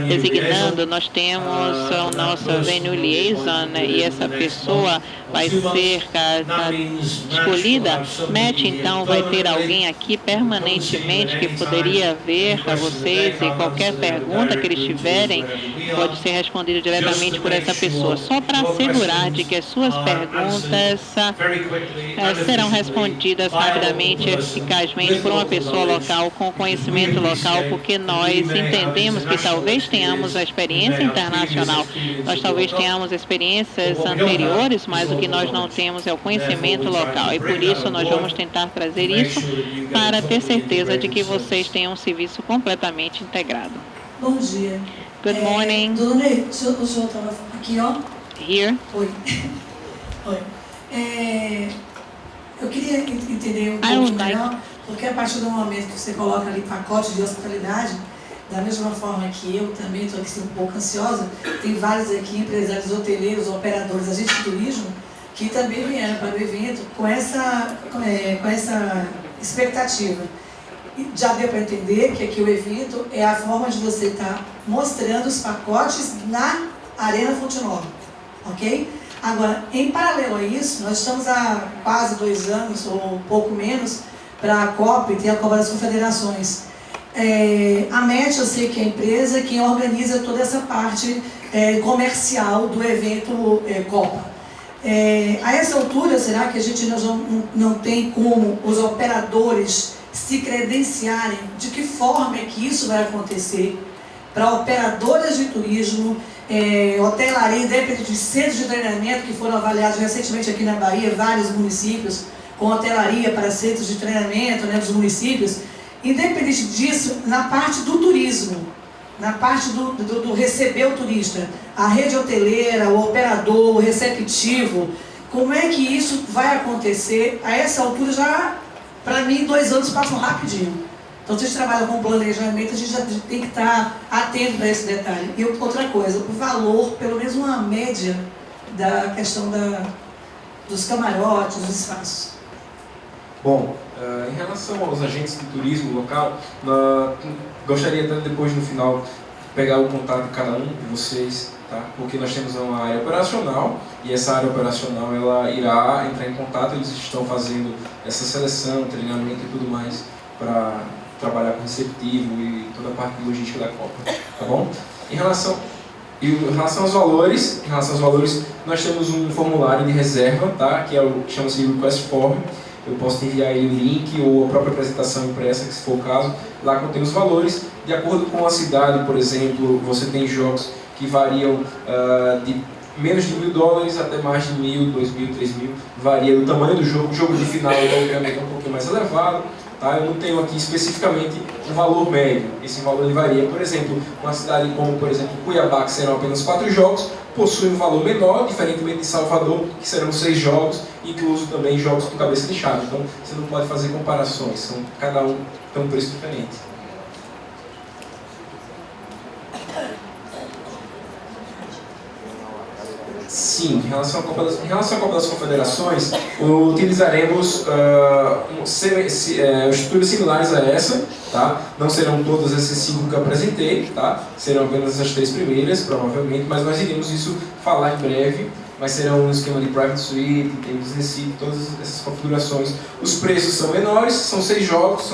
designando, nós temos o nosso venue liaison, né, e essa pessoa vai ser escolhida. Match, então, vai ter alguém aqui permanentemente que poderia ver a vocês, e qualquer pergunta que eles tiverem pode ser respondida diretamente por essa pessoa. Só para assegurar de que as suas perguntas serão respondidas rapidamente e eficazmente por uma pessoa local com conhecimento local, porque nós entendemos que talvez tenhamos a experiência internacional, nós talvez tenhamos experiências anteriores, mas o que nós não temos é o conhecimento local, e por isso nós vamos tentar trazer isso para ter certeza de que vocês tenham um serviço completamente integrado. Bom dia. Good morning. Dona Ney, o senhor estava aqui, ó. Here. Oi. Oi. Eu queria entender um pouco melhor, porque a partir do momento que você coloca ali pacote de hospitalidade, da mesma forma que eu também estou aqui um pouco ansiosa, tem vários aqui, empresários hoteleiros, operadores, agentes de turismo, que também vieram para o evento com essa expectativa. E já deu para entender que aqui o evento é a forma de você estar mostrando os pacotes na Arena Fonte Nova, ok? Agora, em paralelo a isso, nós estamos há quase 2 anos, ou um pouco menos, para a COP, tem a Copa das Confederações. A MET, eu sei que é a empresa que organiza toda essa parte comercial do evento Copa. A essa altura, será que a gente não tem como os operadores se credenciarem? De que forma é que isso vai acontecer? Para operadoras de turismo, hotelaria, independente de centros de treinamento que foram avaliados recentemente aqui na Bahia, vários municípios, com hotelaria para centros de treinamento, né, dos municípios. Independente disso, na parte do turismo, na parte do receber o turista, a rede hoteleira, o operador, o receptivo, como é que isso vai acontecer? A essa altura já, para mim, 2 anos passam rapidinho. Então, se a gente trabalha com planejamento, a gente já tem que estar atento para esse detalhe. E outra coisa, o valor, pelo menos uma média da questão dos camarotes, dos espaços. Bom, em relação aos agentes de turismo local, gostaria de depois no final pegar o contato de cada um de vocês, tá? Porque nós temos uma área operacional e essa área operacional ela irá entrar em contato, eles estão fazendo essa seleção, treinamento e tudo mais para trabalhar com receptivo e toda a parte de logística da Copa, tá bom? Em relação aos valores, nós temos um formulário de reserva, tá? Que chama-se Request Form. Eu posso enviar aí o link ou a própria apresentação impressa, que se for o caso. Lá contém os valores. De acordo com a cidade, por exemplo, você tem jogos que variam de menos de $1.000 até mais de 1.000, 2.000, 3.000. Varia do tamanho do jogo. O jogo de final, obviamente, é um pouquinho mais elevado. Tá? Eu não tenho aqui especificamente um valor médio. Esse valor ele varia. Por exemplo, uma cidade como, por exemplo, Cuiabá, que serão apenas 4 jogos, possui um valor menor, diferentemente de Salvador, que serão 6 jogos, incluso também jogos com cabeça de chave. Então, você não pode fazer comparações, cada um tem um preço diferente. Sim, em relação à Copa das Confederações, utilizaremos estruturas similares a essa, tá? Não serão todas essas 5 que eu apresentei, tá? Serão apenas as 3 primeiras, provavelmente, mas nós iremos falar em breve. Mas serão um esquema de private suite, temos recife, todas essas configurações. Os preços são menores, são 6 jogos,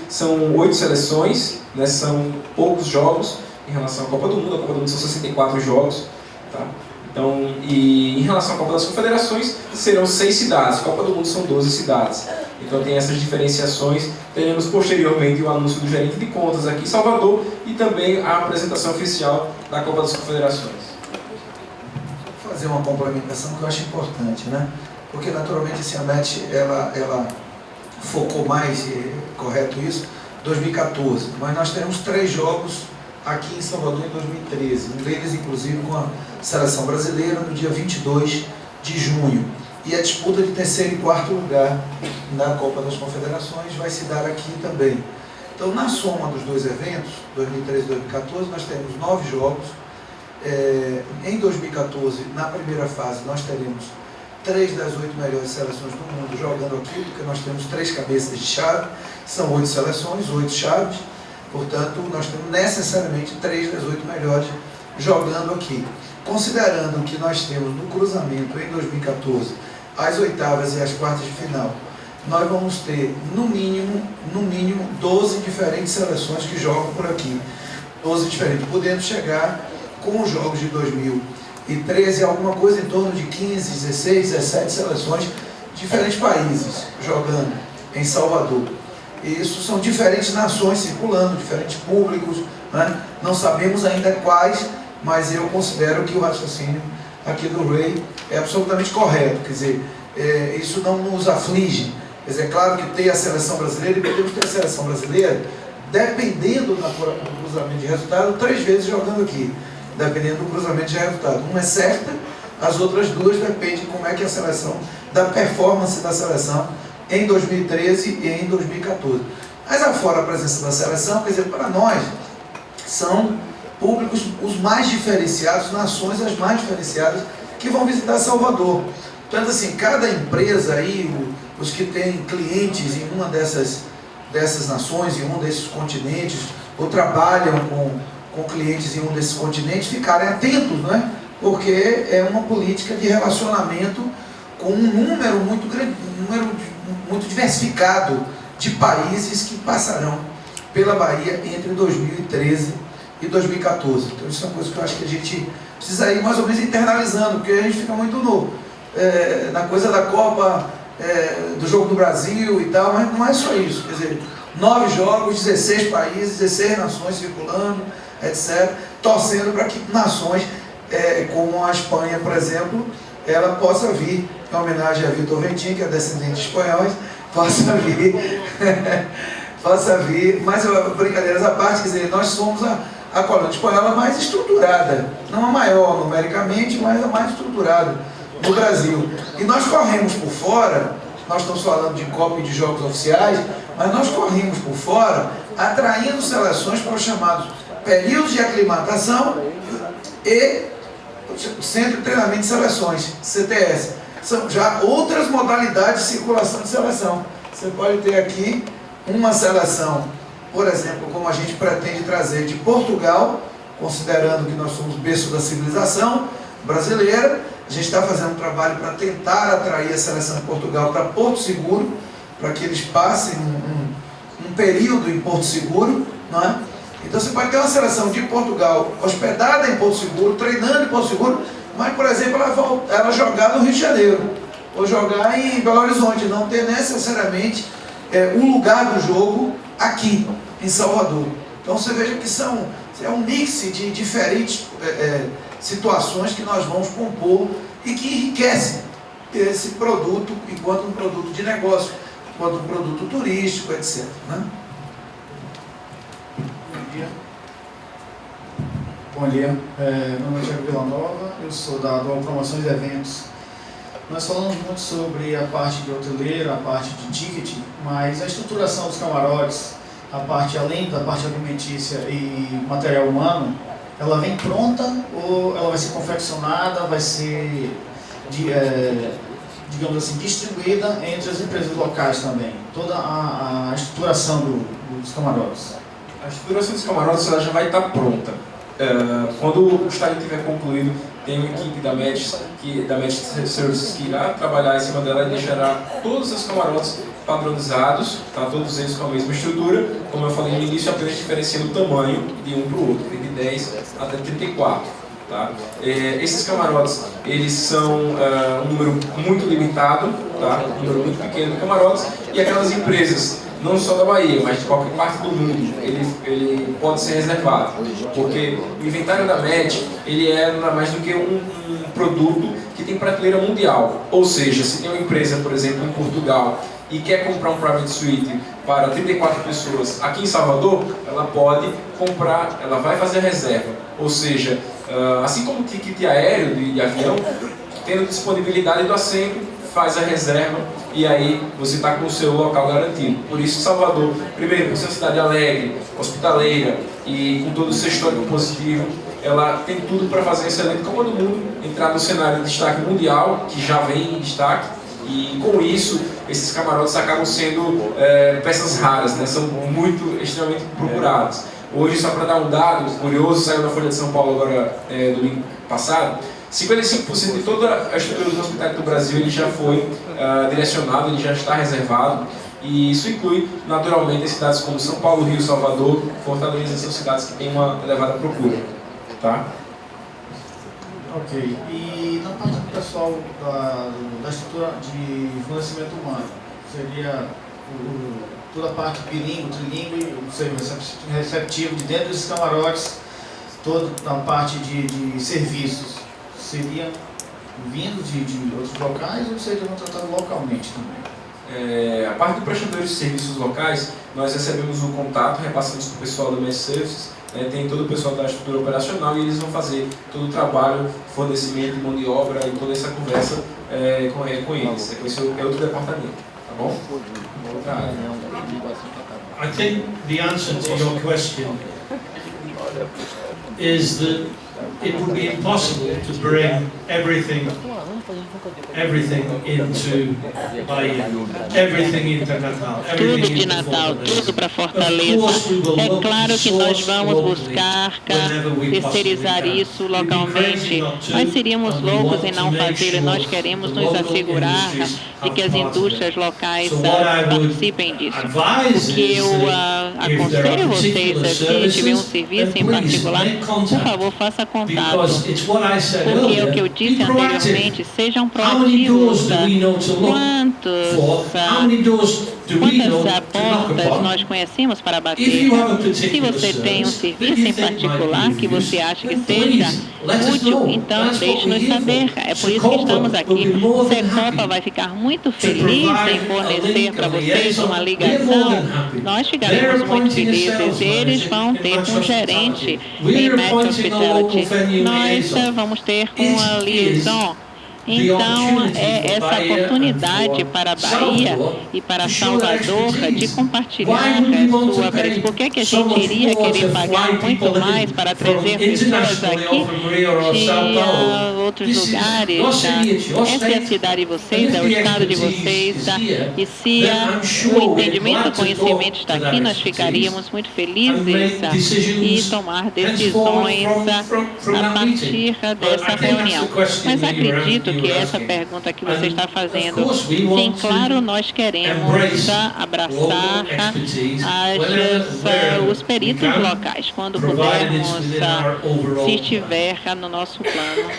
são 8 seleções, né? São poucos jogos em relação à Copa do Mundo. A Copa do Mundo são 64 jogos, tá? Então, e em relação à Copa das Confederações, serão 6 cidades. A Copa do Mundo são 12 cidades. Então tem essas diferenciações. Teremos posteriormente o anúncio do gerente de contas aqui em Salvador e também a apresentação oficial da Copa das Confederações. Vou fazer uma complementação que eu acho importante, né? Porque naturalmente esse AMET, ela focou mais, correto isso, 2014. Mas nós teremos 3 jogos aqui em Salvador em 2013, um deles inclusive com a seleção brasileira no dia 22 de junho. E a disputa de 3º e 4º lugar na Copa das Confederações vai se dar aqui também. Então, na soma dos 2 eventos, 2013 e 2014, nós temos 9 jogos. Em 2014, na primeira fase, nós teremos 3 das 8 melhores seleções do mundo jogando aqui, porque nós temos 3 cabeças de chave, são 8 seleções, 8 chaves. Portanto, nós temos necessariamente 3 das 8 melhores jogando aqui. Considerando que nós temos no cruzamento em 2014 as oitavas e as quartas de final, nós vamos ter no mínimo 12 diferentes seleções que jogam por aqui. 12 diferentes, podendo chegar com os jogos de 2013 alguma coisa em torno de 15, 16, 17 seleções de diferentes países jogando em Salvador. Isso são diferentes nações circulando, diferentes públicos, né? Não sabemos ainda quais, mas eu considero que o raciocínio aqui do Ray é absolutamente correto. Quer dizer, isso não nos aflige. Quer dizer, é claro que tem a seleção brasileira e podemos ter a seleção brasileira, dependendo do cruzamento de resultado, 3 vezes jogando aqui, dependendo do cruzamento de resultado. Uma é certa, as outras 2 dependem de como é que a seleção, da performance da seleção em 2013 e em 2014. Mas afora a presença da seleção, quer dizer, para nós, são públicos os mais diferenciados, nações as mais diferenciadas que vão visitar Salvador. Portanto, assim, cada empresa aí, os que têm clientes em uma dessas nações, em um desses continentes, ou trabalham com clientes em um desses continentes, ficarem atentos, não é? Porque é uma política de relacionamento com um número muito grande, muito diversificado de países que passarão pela Bahia entre 2013 e 2014. Então isso é uma coisa que eu acho que a gente precisa ir mais ou menos internalizando, porque a gente fica muito na coisa da Copa, do jogo do Brasil e tal, mas não é só isso. Quer dizer, 9 jogos, 16 países, 16 nações circulando, etc., torcendo para que nações como a Espanha, por exemplo, ela possa vir, em homenagem a Vitor Ventim, que é descendente de espanhóis, possa vir, mas brincadeiras à parte, quer dizer, nós somos a colônia espanhola mais estruturada, não a maior numericamente, mas a mais estruturada no Brasil. E nós corremos por fora, nós estamos falando de Copa e de jogos oficiais, mas nós corremos por fora, atraindo seleções para os chamados períodos de aclimatação e Centro de Treinamento de Seleções, CTS. São já outras modalidades de circulação de seleção. Você pode ter aqui uma seleção, por exemplo, como a gente pretende trazer de Portugal, considerando que nós somos berço da civilização brasileira. A gente está fazendo um trabalho para tentar atrair a seleção de Portugal para Porto Seguro, para que eles passem um período em Porto Seguro, não é? Então você pode ter uma seleção de Portugal hospedada em Porto Seguro, treinando em Porto Seguro, mas, por exemplo, ela jogar no Rio de Janeiro, ou jogar em Belo Horizonte, não ter necessariamente um lugar do jogo aqui, em Salvador. Então você veja que é um mix de diferentes situações que nós vamos compor e que enriquecem esse produto enquanto um produto de negócio, enquanto um produto turístico, etc., né? Bom dia, meu nome é Thiago Villanova, eu sou da Dual Promoções e Eventos. Nós falamos muito sobre a parte de hoteleiro, a parte de ticket, mas a estruturação dos camarotes, a parte além da parte alimentícia e material humano, ela vem pronta ou ela vai ser confeccionada, vai ser, digamos assim, distribuída entre as empresas locais também? Toda a estruturação dos camarotes. A estruturação dos camarotes ela já vai estar pronta. Quando o estádio estiver concluído, tem uma equipe da Match Services que irá trabalhar em cima dela e deixará todos os camarotes padronizados, tá? Todos eles com a mesma estrutura, como eu falei no início, apenas diferenciando o tamanho de um para o outro, de 10 até 34. Tá? Esses camarotes, eles são um número muito limitado, tá? Um número muito pequeno de camarotes, e aquelas empresas, não só da Bahia, mas de qualquer parte do mundo, ele pode ser reservado, porque o inventário da Match, ele é nada mais do que um produto que tem prateleira mundial. Ou seja, se tem uma empresa, por exemplo, em Portugal, e quer comprar um private suite para 34 pessoas aqui em Salvador, ela pode comprar, ela vai fazer a reserva. Ou seja, assim como o ticket aéreo de avião, tendo disponibilidade do assento, faz a reserva e aí você está com o seu local garantido. Por isso Salvador, primeiro, por ser uma cidade alegre, hospitaleira e com todo o seu histórico positivo, ela tem tudo para fazer excelente Copa do Mundo, entrar no cenário de destaque mundial, que já vem em destaque, e com isso esses camarotes acabam sendo peças raras, né? São extremamente procurados. Hoje, só para dar um dado curioso, saiu na Folha de São Paulo agora, domingo passado, 55% de toda a estrutura dos hospitais do Brasil ele já foi direcionado, ele já está reservado, e isso inclui, naturalmente, as cidades como São Paulo, Rio, Salvador, Fortaleza, são cidades que têm uma elevada procura. Tá? Ok. E na parte do pessoal da estrutura de fornecimento humano, seria toda a parte bilíngue, trilingue, ou seja, receptivo de dentro desses camarotes, toda a parte de serviços, seriam vindos de outros locais ou seriam tratados localmente também? A parte do prestadores de serviços locais, nós recebemos um contato, repassamos para o pessoal do Mesh Services, tem todo o pessoal da estrutura operacional e eles vão fazer todo o trabalho, fornecimento de mão de obra e toda essa conversa com eles. Esse é outro departamento, tá bom? Outra área. I think the answer to your question is that it would be impossible to bring everything into Bahia, everything into Natal, Tudo de Natal, tudo para Fortaleza. É claro que nós vamos buscar terceirizar isso localmente. Nós seríamos loucos em não fazer. Nós queremos nos assegurar de que as indústrias locais participem disso. O que eu aconselho vocês é se tiver um serviço em particular, por favor, faça contato. Porque o que eu disse anteriormente, sejam proativos. Quantas portas nós conhecemos para bater? Se você tem um serviço em particular que você acha que seja útil, então deixe-nos saber. É por isso que estamos aqui. O Secopa vai ficar muito feliz em fornecer para vocês uma ligação. Nós ficaremos muito felizes. Eles vão ter um gerente em Match Hospitality. Nós vamos ter uma liaison. Então, é essa oportunidade para a Bahia e para Salvador de compartilhar sua vez. Por que a gente iria querer pagar muito mais para trazer pessoas aqui de outros lugares? Essa é a cidade de vocês, é o estado de vocês. E se o entendimento, o conhecimento está aqui, nós ficaríamos muito felizes e tomar decisões a partir dessa reunião. Mas acredito que essa pergunta que você está fazendo, sim, claro, nós queremos abraçar os peritos locais, quando pudermos, se estiver no nosso plano.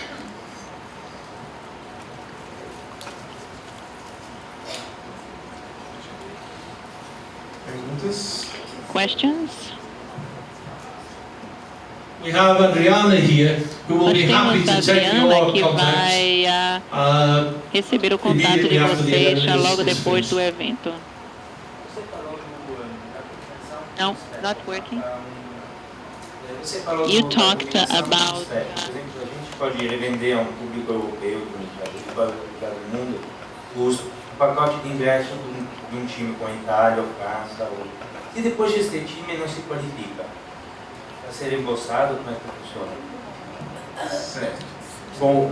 Perguntas? Questions? We have Adriana here, who will Nós be happy temos to a take Adriana your que contacts vai receber o contato de vocês logo depois do evento. Não, not working. You talked about... Por exemplo, a gente pode revender a um público europeu, do mundo, o pacote de ingresso de um time com a Itália ou França. Se depois desse time não se qualifica, vai ser reembolsado? Como é que funciona? Certo. Bom,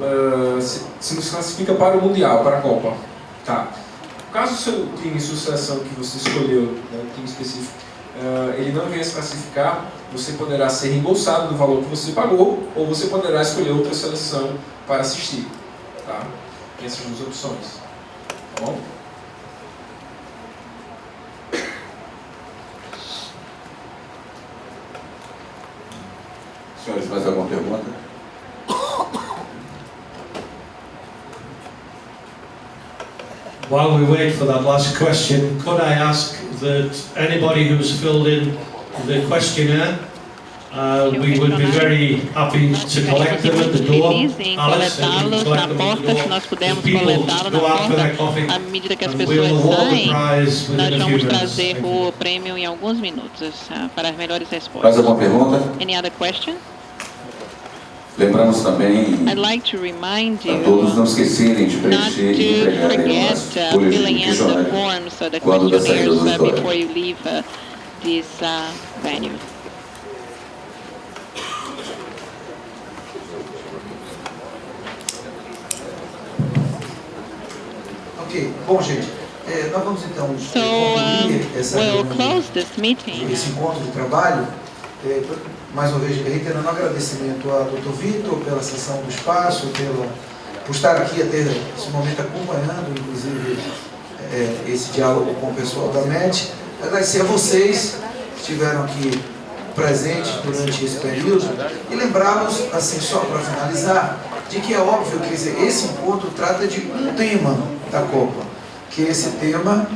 se nos classifica para o Mundial, para a Copa. Tá. Caso o seu time de sucessão que você escolheu, um time específico, ele não venha se classificar, você poderá ser reembolsado do valor que você pagou, ou você poderá escolher outra seleção para assistir. Tá? Tem essas duas opções. Tá bom? Senhores, mais alguma pergunta? While we wait for that last question, could I ask that anybody who's filled in the questionnaire, we would be very happy to collect them at the door. Alex, coletá-los na porta, se nós pudermos coletá-lo na porta, à medida que as pessoas saem, nós vamos trazer o prêmio em alguns minutos para as melhores respostas. Mais alguma pergunta? Any other question? Lembramos também I'd like to remind a todos não you esquecerem de not preencher e to entregarem as forget folhas de filling in the questionário forms, the quando da saída do questionnaires auditório. before you leave this venue. Ok, bom gente, Nós vamos então So concluir essa we'll reunião, close this meeting. esse encontro de trabalho, mais uma vez reiterando o agradecimento ao Dr. Vitor pela cessão do espaço, por estar aqui até esse momento acompanhando, inclusive, esse diálogo com o pessoal da MET. Agradecer a vocês que estiveram aqui presentes durante esse período e lembrá-los, assim, só para finalizar, de que é óbvio que esse encontro trata de um tema da Copa, que esse tema,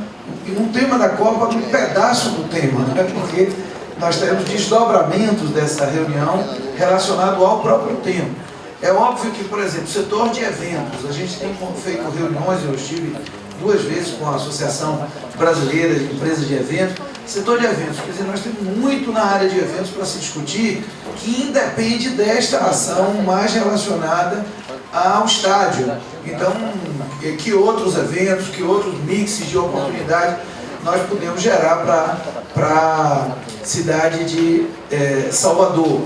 um tema da Copa, um pedaço do tema, né? Porque nós teremos desdobramentos dessa reunião relacionado ao próprio tema. É óbvio que, por exemplo, o setor de eventos, a gente tem feito reuniões, eu estive 2 vezes com a Associação Brasileira de Empresas de Eventos. Setor de eventos, quer dizer, nós temos muito na área de eventos para se discutir, que independe desta ação mais relacionada ao estádio. Então, que outros eventos, que outros mixes de oportunidade nós podemos gerar para a cidade de Salvador.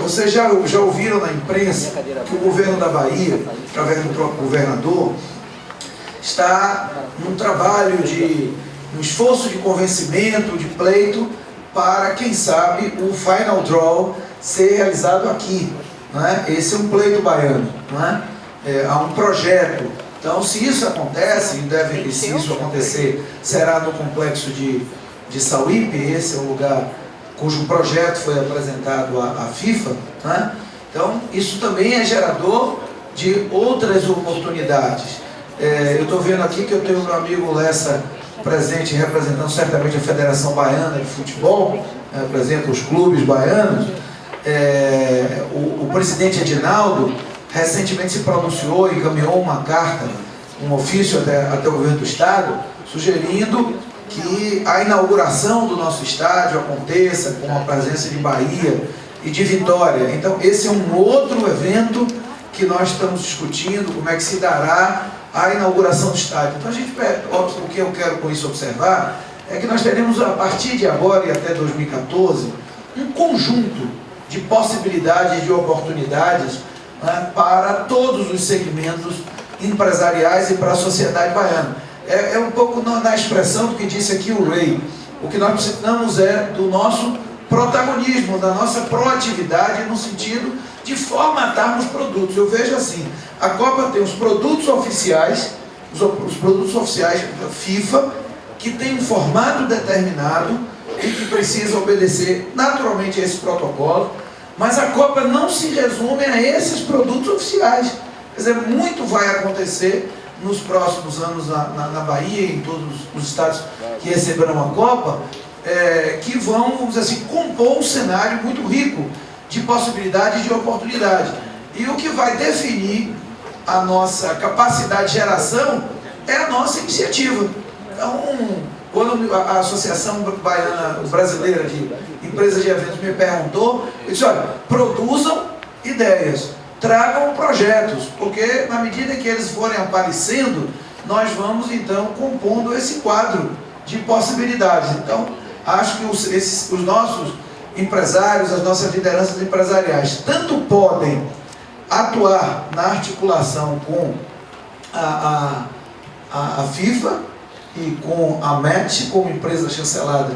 Vocês já ouviram na imprensa que o governo da Bahia, através do próprio governador, está num trabalho um esforço de convencimento, de pleito, para, quem sabe, o Final Draw ser realizado aqui. Né? Esse é um pleito baiano. Né? Há um projeto. Então, se isso acontece, e se isso acontecer, será no complexo de Sauípe, esse é o lugar cujo projeto foi apresentado à FIFA. Né? Então, isso também é gerador de outras oportunidades. Eu estou vendo aqui que eu tenho o meu amigo Lessa presente, representando certamente a Federação Baiana de Futebol, representa os clubes baianos. O presidente Edinaldo recentemente se pronunciou e encaminhou uma carta, um ofício até o governo do Estado, sugerindo que a inauguração do nosso estádio aconteça com a presença de Bahia e de Vitória. Então, esse é um outro evento que nós estamos discutindo, como é que se dará a inauguração do estádio. Então, o que eu quero com isso observar é que nós teremos, a partir de agora e até 2014, um conjunto de possibilidades, de oportunidades, né, para todos os segmentos empresariais e para a sociedade baiana. É um pouco na expressão do que disse aqui o Rei. O que nós precisamos é do nosso protagonismo, da nossa proatividade no sentido de formatarmos produtos. Eu vejo assim, a Copa tem os produtos oficiais da FIFA, que tem um formato determinado e que precisa obedecer naturalmente a esse protocolo, mas a Copa não se resume a esses produtos oficiais. Quer dizer, muito vai acontecer nos próximos anos na Bahia e em todos os estados que receberão a Copa, que vão, vamos dizer assim, compor um cenário muito rico de possibilidades e de oportunidade. E o que vai definir a nossa capacidade de geração é a nossa iniciativa. Então, quando a Associação Brasileira de Empresas de Eventos me perguntou, eu disse, olha, produzam ideias, tragam projetos, porque na medida que eles forem aparecendo, nós vamos então compondo esse quadro de possibilidades. Então, acho que os nossos empresários, as nossas lideranças empresariais, tanto podem atuar na articulação com a FIFA e com a MET, como empresa chancelada,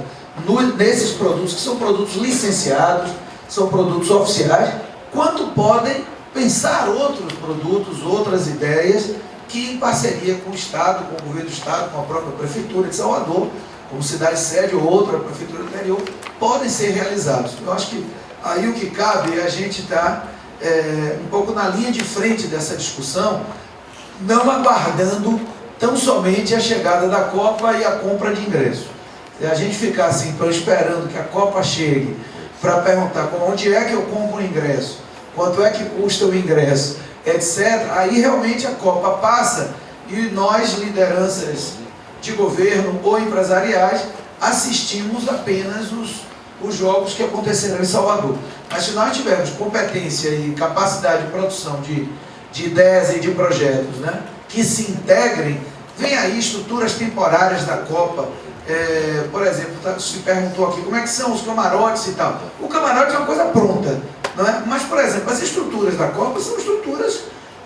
nesses produtos, que são produtos licenciados, são produtos oficiais, quanto podem pensar outros produtos, outras ideias, que em parceria com o Estado, com o governo do Estado, com a própria Prefeitura de Salvador, como cidade sede ou outra prefeitura do interior, podem ser realizados. Eu acho que aí o que cabe é a gente estar um pouco na linha de frente dessa discussão, não aguardando tão somente a chegada da Copa e a compra de ingresso. Se a gente ficar assim, esperando que a Copa chegue, para perguntar onde é que eu compro o ingresso, quanto é que custa o ingresso, etc., aí realmente a Copa passa e nós, lideranças de governo ou empresariais, assistimos apenas os jogos que acontecerão em Salvador. Mas se nós tivermos competência e capacidade de produção de ideias e de projetos, né, que se integrem, vem aí estruturas temporárias da Copa. Por exemplo, se perguntou aqui como é que são os camarotes e tal. O camarote é uma coisa pronta, não é? Mas, por exemplo, as estruturas da Copa são estruturas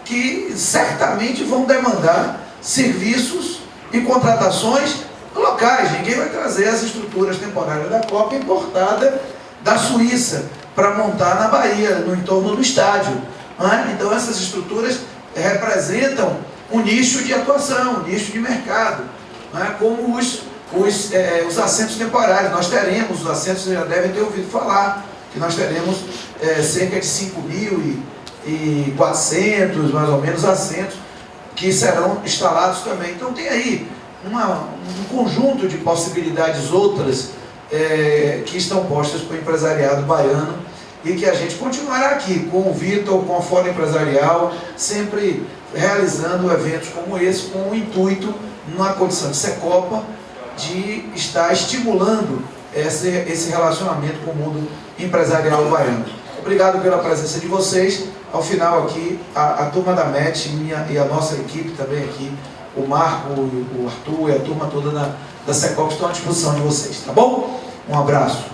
que certamente vão demandar serviços e contratações locais. Ninguém vai trazer as estruturas temporárias da Copa importada da Suíça para montar na Bahia, no entorno do estádio. Então essas estruturas representam um nicho de atuação, um nicho de mercado, como os assentos temporários. Nós teremos os assentos, vocês já devem ter ouvido falar, que nós teremos cerca de 5.400, mais ou menos, assentos que serão instalados também. Então tem aí um conjunto de possibilidades outras que estão postas para o empresariado baiano e que a gente continuará aqui com o Vitor, com a Fórum Empresarial, sempre realizando eventos como esse, com o intuito, numa condição de ser Copa, de estar estimulando esse relacionamento com o mundo empresarial baiano. Obrigado pela presença de vocês. Ao final aqui, a turma da MET e a nossa equipe também aqui, o Marco, o Arthur e a turma toda da Secop estão à disposição de vocês, tá bom? Um abraço.